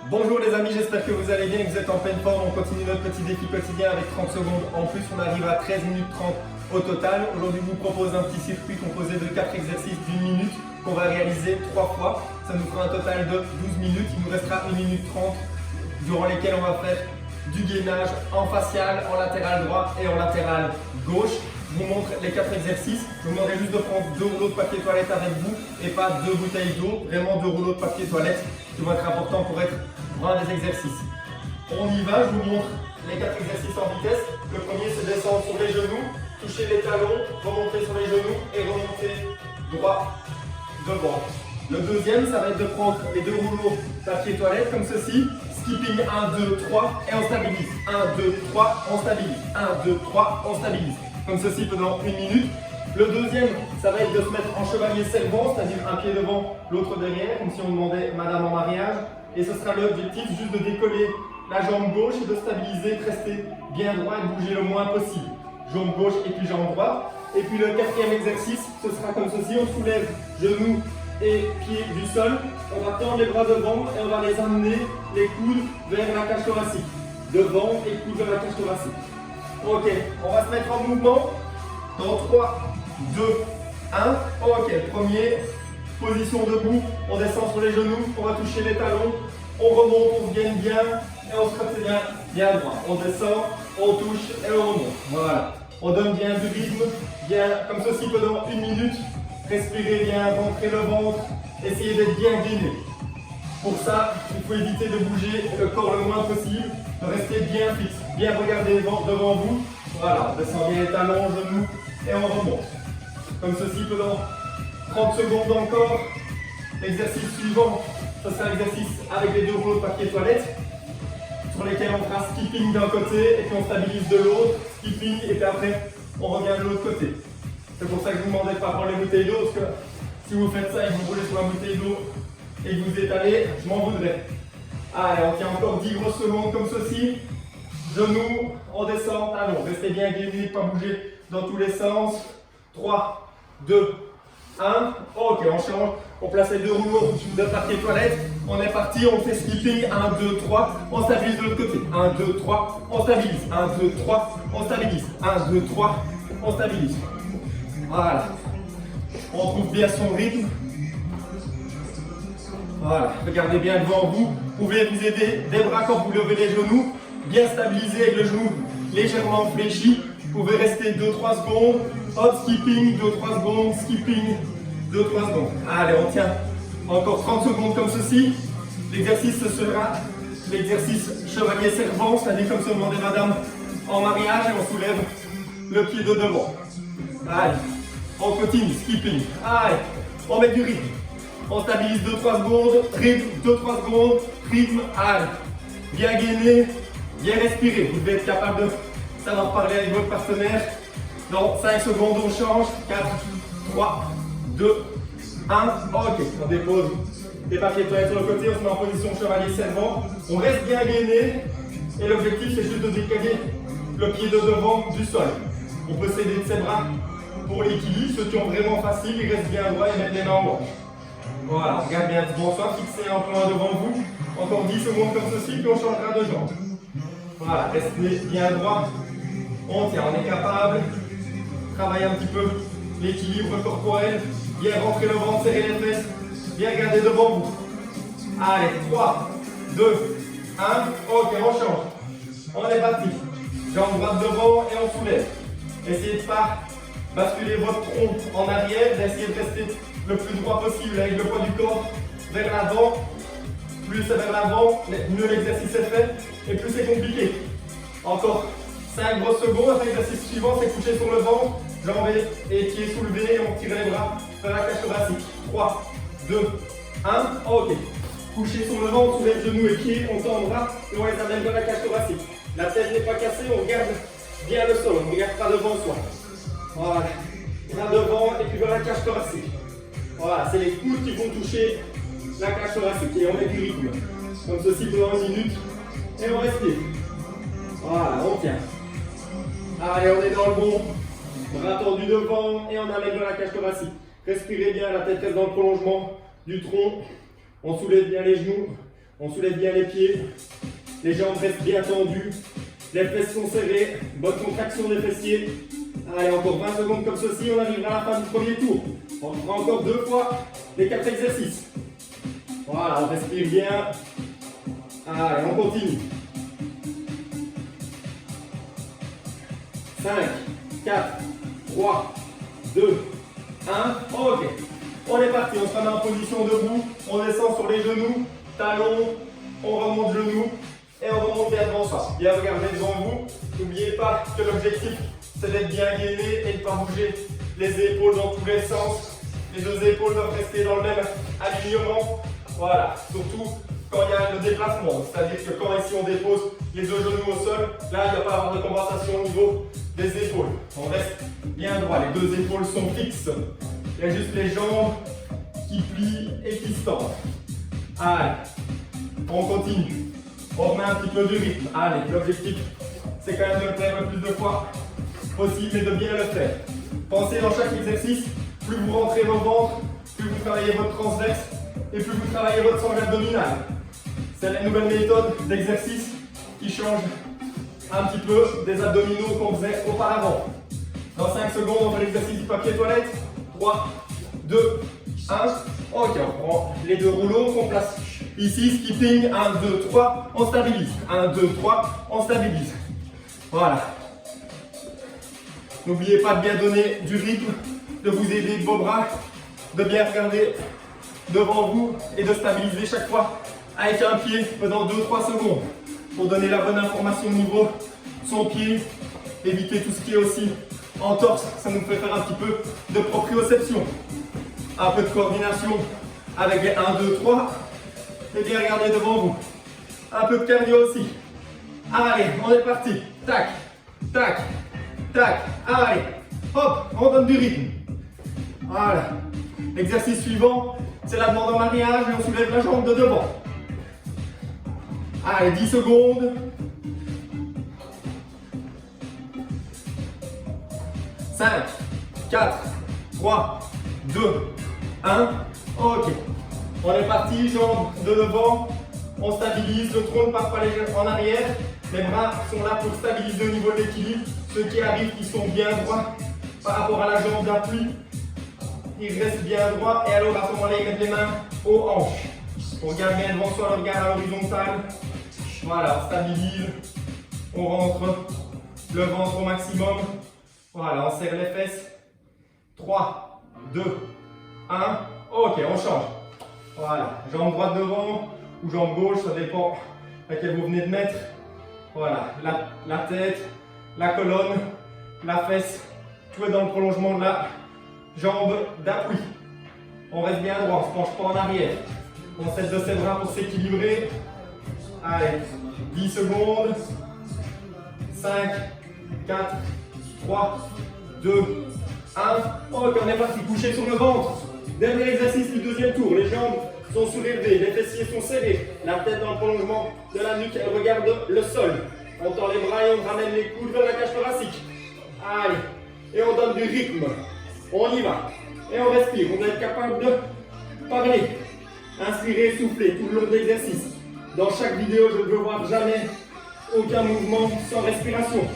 Bonjour les amis, j'espère que vous allez bien et que vous êtes en pleine forme. On continue notre petit défi quotidien avec 30 secondes. En plus, on arrive à 13 minutes 30 au total. Aujourd'hui, je vous propose un petit circuit composé de 4 exercices d'1 minute qu'on va réaliser 3 fois. Ça nous fera un total de 12 minutes. Il nous restera 1 minute 30 durant lesquelles on va faire du gainage en facial, en latéral droit et en latéral gauche. Je vous montre les 4 exercices. Je vous demanderai juste de prendre 2 rouleaux de papier toilette avec vous et pas 2 bouteilles d'eau. Vraiment 2 rouleaux de papier toilette qui vont être importants pour un des exercices. On y va, je vous montre les 4 exercices en vitesse. Le premier, c'est descendre sur les genoux, toucher les talons, remonter sur les genoux et remonter droit devant. Le deuxième, ça va être de prendre les 2 rouleaux papier toilette comme ceci. Skipping 1, 2, 3 et on stabilise. 1, 2, 3, on stabilise. 1, 2, 3, on stabilise. Comme ceci pendant 1 minute. Le deuxième, ça va être de se mettre en chevalier servant, c'est-à-dire un pied devant, l'autre derrière, comme si on demandait madame en mariage. Et ce sera l'objectif, juste de décoller la jambe gauche et de stabiliser, de rester bien droit et de bouger le moins possible. Jambe gauche et puis jambe droite. Et puis le quatrième exercice, ce sera comme ceci, on soulève genoux et pieds du sol. On va tendre les bras devant et on va les amener, les coudes, vers la cage thoracique. Devant et coudes vers la cage thoracique. Ok, on va se mettre en mouvement dans 3, 2, 1. Ok, premier, position debout, on descend sur les genoux, on va toucher les talons, on remonte, on se gaine bien et on se retient bien droit. On descend, on touche et on remonte. Voilà, on donne bien du rythme, bien comme ceci pendant 1 minute. Respirez bien, rentrez le ventre, essayez d'être bien gainé. Pour ça, il faut éviter de bouger le corps le moins possible, de rester bien fixe, bien regarder devant vous. Voilà, on descend bien les talons, genoux et on remonte. Comme ceci pendant 30 secondes encore. L'exercice suivant, ce sera l'exercice avec les 2 rouleaux de papier toilette sur lesquels on fera skipping d'un côté et puis on stabilise de l'autre, skipping et puis après on revient de l'autre côté. C'est pour ça que je vous demandais de ne pas prendre les bouteilles d'eau parce que si vous faites ça et que vous roulez sur la bouteille d'eau et que vous étalez, je m'en voudrais. Allez, on tient encore 10 grosses secondes comme ceci. Genoux, on descend, talons. Restez bien gainé, pas bouger dans tous les sens. 3, 2, 1. Ok, on change. On place les 2 rouleaux de papier toilette. On est parti, on fait skipping. 1, 2, 3. On stabilise de l'autre côté. 1, 2, 3. On stabilise. 1, 2, 3. On stabilise. 1, 2, 3. On stabilise. Voilà. On trouve bien son rythme. Voilà. Regardez bien devant vous. Vous pouvez vous aider des bras quand vous levez les genoux. Bien stabilisé avec le genou légèrement fléchi. Vous pouvez rester 2-3 secondes. Hop, skipping, 2-3 secondes. Skipping, 2-3 secondes. Allez, on tient encore 30 secondes comme ceci. L'exercice, ce sera l'exercice chevalier servant, c'est-à-dire comme se demandait madame en mariage et on soulève le pied de devant. Allez, on continue, skipping. Allez, on met du rythme. On stabilise 2-3 secondes. Rythme, 2-3 secondes. Rythme, allez. Bien gainé, bien respirer. Vous devez être capable de savoir parler avec votre partenaire. Dans 5 secondes, on change. 4, 3, 2, 1. Ok, on dépose les papiers toilettes sur le côté. On se met en position chevalier servant. On reste bien gainé. Et l'objectif, c'est juste de décaler le pied de devant du sol. On peut s'aider de ses bras pour l'équilibre. Ceux qui ont vraiment facile, ils restent bien droits et mettent les mains en gauche. Voilà, on regarde bien bonsoir, fixez un point devant vous. Encore 10 secondes comme ceci, puis on changera de jambe. Voilà, restez bien droit. On tient, on est capable. Travaillez un petit peu l'équilibre corporel. Bien rentrer le ventre, serrer les fesses. Bien regarder devant vous. Allez, 3, 2, 1. Ok, on change. On est parti. Jambe droite devant et on soulève. Essayez de ne pas basculer votre tronc en arrière. Essayez de rester le plus droit possible avec le poids du corps vers l'avant. Plus c'est vers l'avant, mieux l'exercice est fait et plus c'est compliqué. Encore 5 grosses secondes. Après l'exercice suivant, c'est coucher sur le ventre, jambes et pieds soulevés et on tire les bras vers la cage thoracique. 3, 2, 1. Ok. Coucher sur le ventre, soulève genoux et pieds, on tend le bras et on les amène vers la cage thoracique. La tête n'est pas cassée, on regarde bien le sol, on ne regarde pas devant soi. Voilà. Bras devant et puis vers la cage thoracique. Voilà, c'est les coudes qui vont toucher la cage thoracique et on met du rythme. Comme ceci pendant 1 minute et on respire. Voilà, on tient. Allez, on est dans le bon. Bras tendus devant et on amène vers la cage thoracique. Respirez bien, la tête reste dans le prolongement du tronc. On soulève bien les genoux. On soulève bien les pieds. Les jambes restent bien tendues. Les fesses sont serrées. Bonne contraction des fessiers. Allez, encore 20 secondes comme ceci. On arrivera à la fin du premier tour. On fera encore 2 fois les 4 exercices. Voilà, on respire bien. Allez, on continue. 5, 4, 3, 2, 1. Ok. On est parti. On se met en position debout. On descend sur les genoux. Talons. On remonte genoux. Et on remonte bien devant soi. Bien regarder devant vous. N'oubliez pas que l'objectif, c'est d'être bien gainé et de ne pas bouger les épaules dans tous les sens. Les deux épaules doivent rester dans le même alignement. Voilà. Surtout quand il y a le déplacement. C'est-à-dire que quand ici on dépose les deux genoux au sol, là il ne va pas avoir de compensation au niveau des épaules. On reste bien droit. Les deux épaules sont fixes. Il y a juste les jambes qui plient et qui se tendent. Allez. On continue. On remet un petit peu de rythme. Allez, l'objectif, c'est quand même de le faire le plus de fois possible et de bien le faire. Pensez dans chaque exercice, plus vous rentrez vos ventres, plus vous travaillez votre transverse et plus vous travaillez votre sangle abdominale. C'est la nouvelle méthode d'exercice qui change un petit peu des abdominaux qu'on faisait auparavant. Dans 5 secondes, on fait l'exercice du papier toilette. 3, 2, 1. Ok, on prend les deux rouleaux qu'on place ici, skipping, 1, 2, 3, on stabilise. 1, 2, 3, on stabilise. Voilà. N'oubliez pas de bien donner du rythme, de vous aider de vos bras, de bien regarder devant vous et de stabiliser chaque fois avec un pied pendant 2-3 secondes pour donner la bonne information au niveau de son pied. Éviter tout ce qui est aussi en torse, ça nous fait faire un petit peu de proprioception. Un peu de coordination avec les 1, 2, 3. Et bien regardez devant vous. Un peu de cardio aussi. Allez, on est parti. Tac, tac, tac. Allez, hop, on donne du rythme. Voilà. L'exercice suivant, c'est la demande en mariage et on soulève la jambe de devant. Allez, 10 secondes. 5, 4, 3, 2, 1. Ok. On est parti, jambes de devant, on stabilise, le tronc ne part pas en arrière, les bras sont là pour stabiliser au niveau de l'équilibre. Ceux qui arrivent, qui sont bien droits par rapport à la jambe d'appui, ils restent bien droits et alors à ce moment-là, ils mettent les mains aux hanches. On regarde bien devant soi, le regard à l'horizontale. Voilà, on stabilise, on rentre le ventre au maximum. Voilà, on serre les fesses. 3, 2, 1. Ok, on change. Voilà, jambe droite devant ou jambe gauche, ça dépend laquelle vous venez de mettre. Voilà, la tête, la colonne, la fesse, tout est dans le prolongement de la jambe d'appui. On reste bien droit, on ne se penche pas en arrière. On s'aide de ses bras pour s'équilibrer. Allez, 10 secondes. 5, 4, 3, 2, 1. Ok, on est parti, coucher sur le ventre. Dernier exercice du deuxième tour. Les jambes sont soulevées, les fessiers sont serrés. La tête dans le prolongement de la nuque, elle regarde le sol. On tend les bras et on ramène les coudes vers la cage thoracique. Allez, et on donne du rythme. On y va. Et on respire. On doit être capable de parler. Inspirer, souffler tout le long de l'exercice. Dans chaque vidéo, je ne veux voir jamais aucun mouvement sans respiration.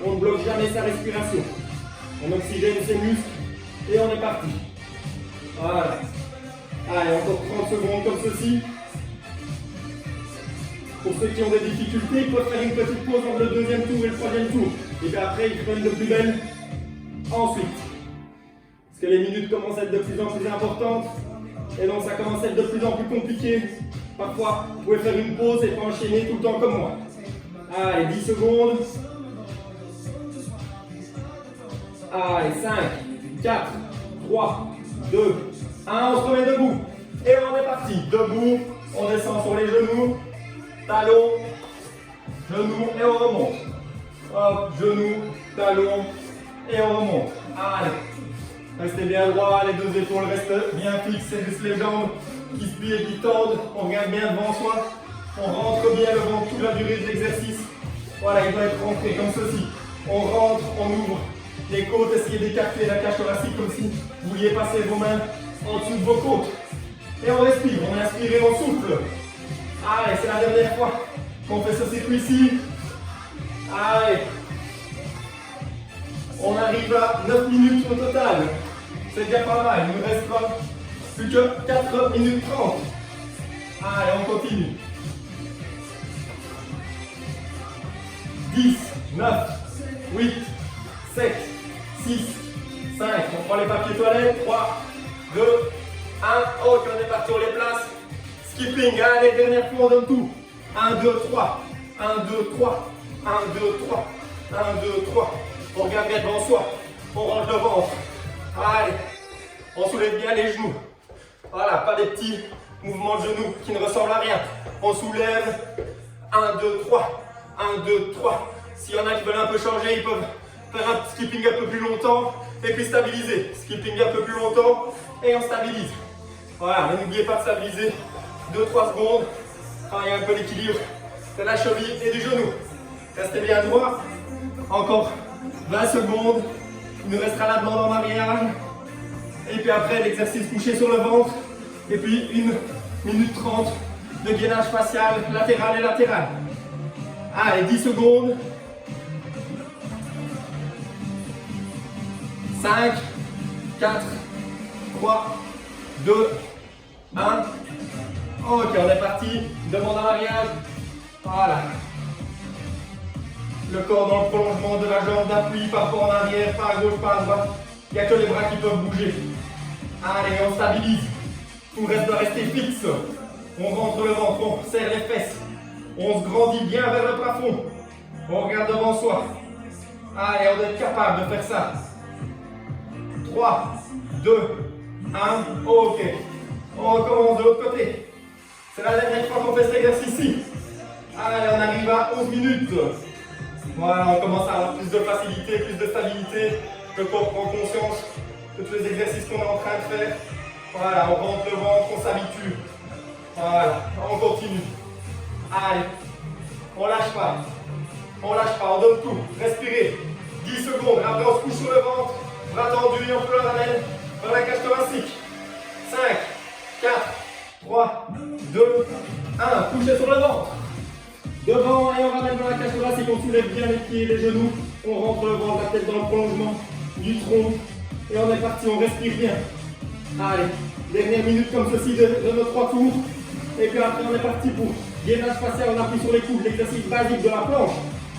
On ne bloque jamais sa respiration. On oxygène ses muscles et on est parti. Voilà. Allez, encore 30 secondes comme ceci. Pour ceux qui ont des difficultés, ils peuvent faire une petite pause entre le deuxième tour et le troisième tour. Et puis après, ils prennent de plus belle ensuite. Parce que les minutes commencent à être de plus en plus importantes. Et donc ça commence à être de plus en plus compliqué. Parfois, vous pouvez faire une pause et pas enchaîner tout le temps comme moi. Allez, 10 secondes. Allez, 5, 4, 3, 2, 1. On se remet debout. Et on est parti. Debout, on descend sur les genoux. Talons, genoux et on remonte. Hop, genoux, talons et on remonte. Allez. Restez bien droit, les deux épaules restent bien fixes, c'est juste les jambes qui se plient et qui tendent. On regarde bien devant soi. On rentre bien le ventre toute la durée de l'exercice. Voilà, il doit être rentré comme ceci. On rentre, on ouvre les côtes, essayez d'écarter la cage thoracique comme si vous vouliez passer vos mains en dessous de vos côtes. Et on respire, on inspire et on souffle. Allez, c'est la dernière fois qu'on fait ce circuit-ci. Allez. On arrive à 9 minutes au total. C'est déjà pas mal. Il ne reste pas plus que 4 minutes 30. Allez, on continue. 10, 9, 8, 7, 6, 5. On prend les papiers toilettes. 3, 2, 1. Ok, on est parti, on les place. Skipping. Allez, dernière fois, on donne tout. 1, 2, 3. 1, 2, 3. 1, 2, 3. 1, 2, 3. On regarde bien devant soi. On range le ventre. Allez. On soulève bien les genoux. Voilà, pas des petits mouvements de genoux qui ne ressemblent à rien. On soulève. 1, 2, 3. 1, 2, 3. S'il y en a qui veulent un peu changer, ils peuvent faire un skipping un peu plus longtemps et puis stabiliser. Skipping un peu plus longtemps et on stabilise. Voilà, mais n'oubliez pas de stabiliser 2-3 secondes. Travaillez un peu l'équilibre de la cheville et du genou. Restez bien droit. Encore 20 secondes. Il nous restera la demande en mariage. Et puis après, l'exercice couché sur le ventre. Et puis 1 minute 30 de gainage facial latéral et latéral. Allez, 10 secondes. 5, 4, 3, 2, 1. Ok, on est parti. Demande en mariage. Voilà. Le corps dans le prolongement de la jambe d'appui, pas en arrière, pas à gauche, pas à droite. Il n'y a que les bras qui peuvent bouger. Allez, on stabilise. Tout le reste doit rester fixe. On rentre le ventre, on serre les fesses. On se grandit bien vers le plafond. On regarde devant soi. Allez, on doit être capable de faire ça. 3, 2, 1. Ok. On recommence de l'autre côté. C'est la dernière fois qu'on fait cet exercice-ci. Allez, on arrive à 11 minutes. Voilà, on commence à avoir plus de facilité, plus de stabilité. Le corps prend conscience de tous les exercices qu'on est en train de faire. Voilà, on rentre le ventre, on s'habitue. Voilà, on continue. Allez, on lâche pas. On lâche pas, on donne tout. Respirez. 10 secondes. Après, on se couche sur le ventre. Bras tendus et on peut le ramène vers la cage thoracique. 5, 4, 3, 2, 1. Couchez sur le ventre. Devant et on ramène dans la cage thoracique. On soulève bien les pieds et les genoux. On rentre le ventre, la tête dans le prolongement du tronc. Et on est parti, on respire bien. Allez, dernière minute comme ceci de nos 3 tours. Et puis après, on est parti pour gainage facial, on appuie sur les coudes, l'exercice basique de la planche.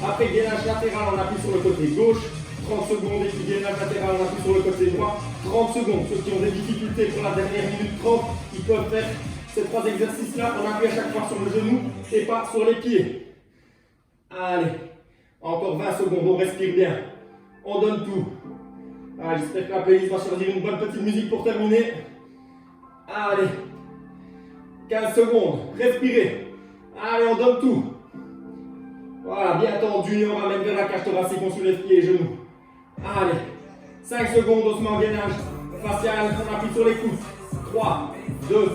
Après, gainage latéral, on appuie sur le côté gauche. 30 secondes. Et puis gainage latéral, on appuie sur le côté droit. 30 secondes. Ceux qui ont des difficultés pour la dernière minute 30, ils peuvent faire ces 3 exercices-là. On appuie à chaque fois sur le genou et pas sur les pieds. Allez, encore 20 secondes, on respire bien. On donne tout. Allez, j'espère que la playlist va choisir une bonne petite musique pour terminer. Allez, 15 secondes, respirez. Allez, on donne tout. Voilà, bien tendu, on ramène vers la cage thoracique, on soulève pieds et genoux. Allez, 5 secondes, on se met en gainage facial, on appuie sur les coudes. 3, 2,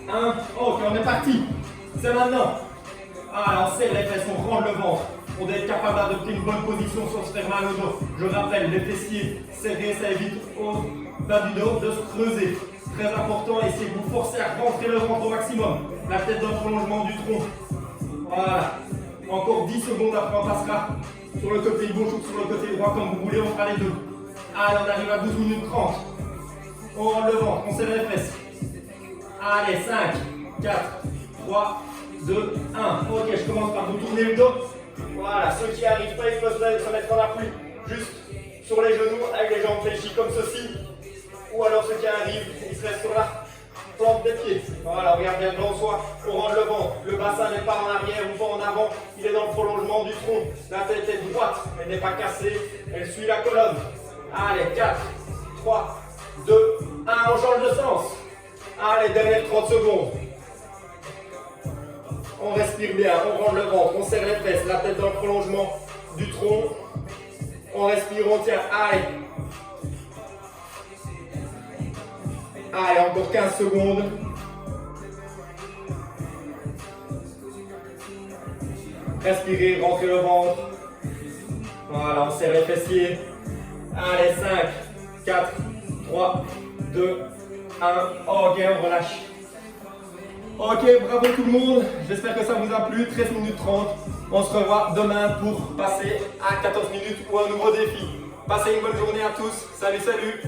1. Ok, on est parti. C'est maintenant. Allez, on serre les fesses, on rentre le ventre. On doit être capable d'adopter une bonne position sans se faire mal au dos. Je rappelle, les fessiers serrés, ça évite au bas du dos de se creuser. Très important, essayez de vous forcer à rentrer le ventre au maximum. La tête dans le prolongement du tronc. Voilà. Encore 10 secondes, après on passera sur le côté gauche ou sur le côté droit, comme vous voulez, on fera les deux. Allez, on arrive à 12 minutes 30. On rentre le ventre, on serre les fesses. Allez, 5, 4, 3, 2, 1. Ok, je commence par vous tourner le dos. Voilà, ceux qui n'arrivent pas, ils peuvent se mettre en appui juste sur les genoux avec les jambes fléchies comme ceci. Ou alors ceux qui arrivent, ils se restent sur la plante des pieds. Voilà, regarde bien devant soi, on rentre le ventre. Le bassin n'est pas en arrière ou pas en avant, il est dans le prolongement du tronc. La tête est droite, elle n'est pas cassée, elle suit la colonne. Allez, 4, 3, 2, 1, on change de sens. Allez, dernière 30 secondes. On respire bien, on rentre le ventre, on serre les fesses, la tête dans le prolongement du tronc. On respire, on tient. Allez. Allez, encore 15 secondes. Respirez, rentrez le ventre. Voilà, on serre les fessiers. Allez, 5, 4, 3, 2, 1. Ok, on relâche. Ok, bravo tout le monde. J'espère que ça vous a plu. 13 minutes 30. On se revoit demain pour passer à 14 minutes ou un nouveau défi. Passez une bonne journée à tous. Salut, salut.